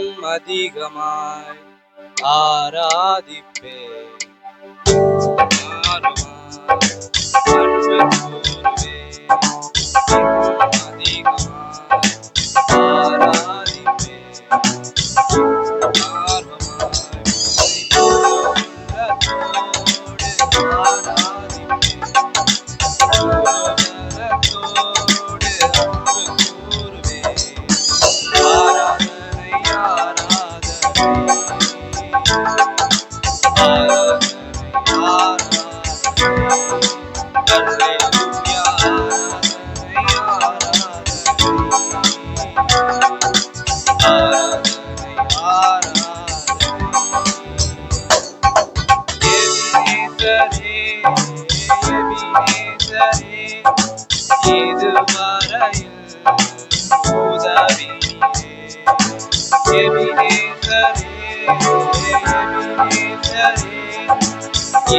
அதிகமாய் ஆராதிப்பேன். இதுவரையில் உதவினீரே, எபினேசரே,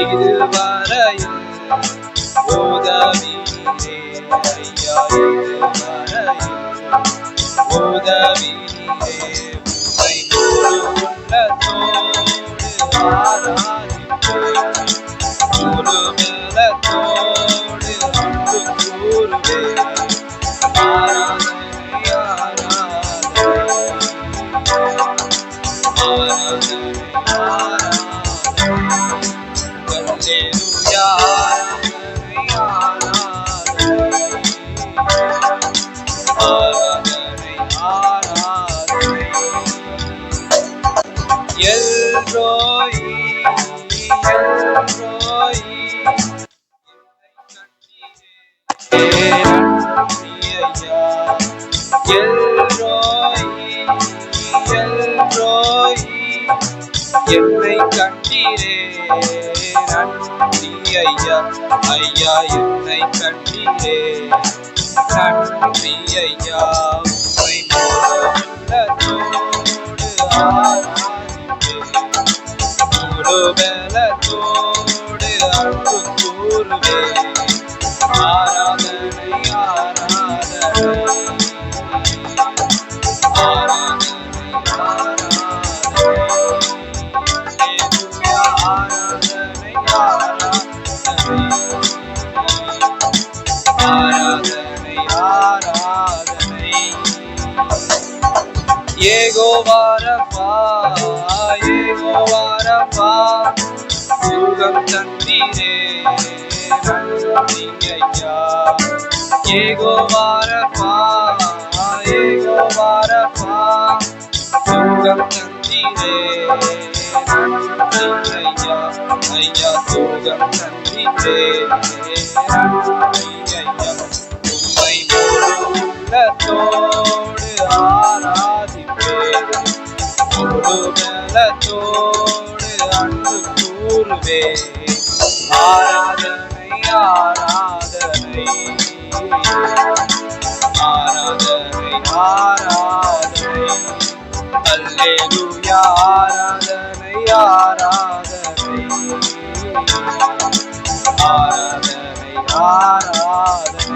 இதுவரையில் உதவினீரே, ஐயா இதுவரையில் உதவினீரே. உம்மை முழு உள்ளத்தோடு ஆராதிப்பேன், முழு பலத்தோடு அன்பு கூறுவேன். ஆராதனை ஆராதனை ஆராதனை ஆராதனை அல்லேலூயா ஆராதனை ஆராதனை எல்ரோயி எல்ரோயி நன்றி ஐயா எல்ரோயி எல்ரோயி என்னை கண்டீரே நன்றி ஐயா ஐயா என்னை கண்டீரே நன்றி ஐயா உம்மை உள்ளத்தோடு ஆராதிப்பேன் முழு பலத்தோடு அன்பு கூறுவேன். ஆராதனை ஆராதனை ஆராதனை ஆராதனை ஆராதனை ஆராதனை யெகோவா ரப்பா யெகோவா ரப்பா சுகம் தந்தீரே நன்றி ஐயா யெகோவா ரப்பா யெகோவா ரப்பா சுகம் தந்தீரே நன்றி ஐயா ஐயா சுகம் தந்தீரே நன்றி ஐயா உம்மை முழு உள்ளத்தோடு ஆராதிப்பேன் முழு பலத்தோடு அன்பு கூறுவேன். ஆராதனை ஆராதனை ஆராதனை ஆராதனை அல்லேலூயா ஆராதனை ஆராதனை ஆராதனை ஆராதனை